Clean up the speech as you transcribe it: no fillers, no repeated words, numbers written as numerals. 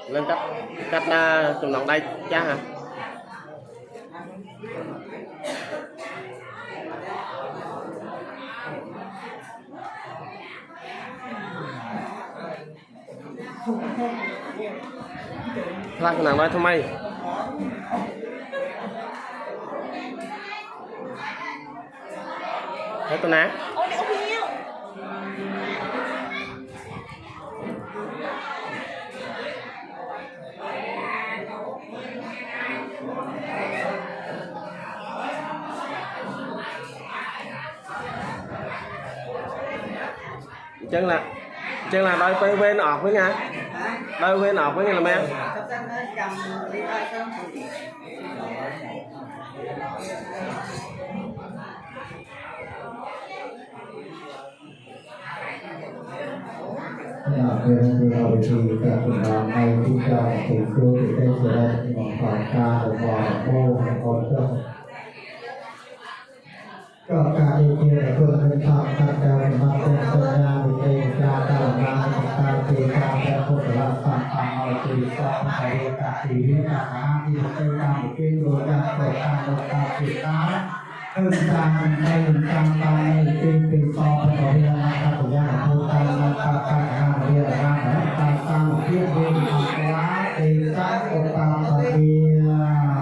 lên cách trùng lòng đây cha hả? Lắc nàng nói thôi mày thấy tôi ná chân là đôi bên ọt với nha, đôi bên ọt với nha làm em. Về đầu thì cả tuần nào ngày chúng ta cùng cư thì đây sẽ là một khoảng ca của hòa mô còn khôngก็การเรียนเพื่อเป็นทางการเดินมาเป็นสัญญาวิเองการตลาดมาการตีการแปลผลลัพธ์ต่างๆเอาตีสอบไปการตีวิชาการที่เป็นการเป็นโดยการเปิดการลงการติดตามเรื่องการในการไปเป็นสอบต่อเรื่องการตัวอย่างผู้การการหาเรื่องการตั้งเที่ยวเรียนทำร้ายตีการตกตามต่อเรื่อง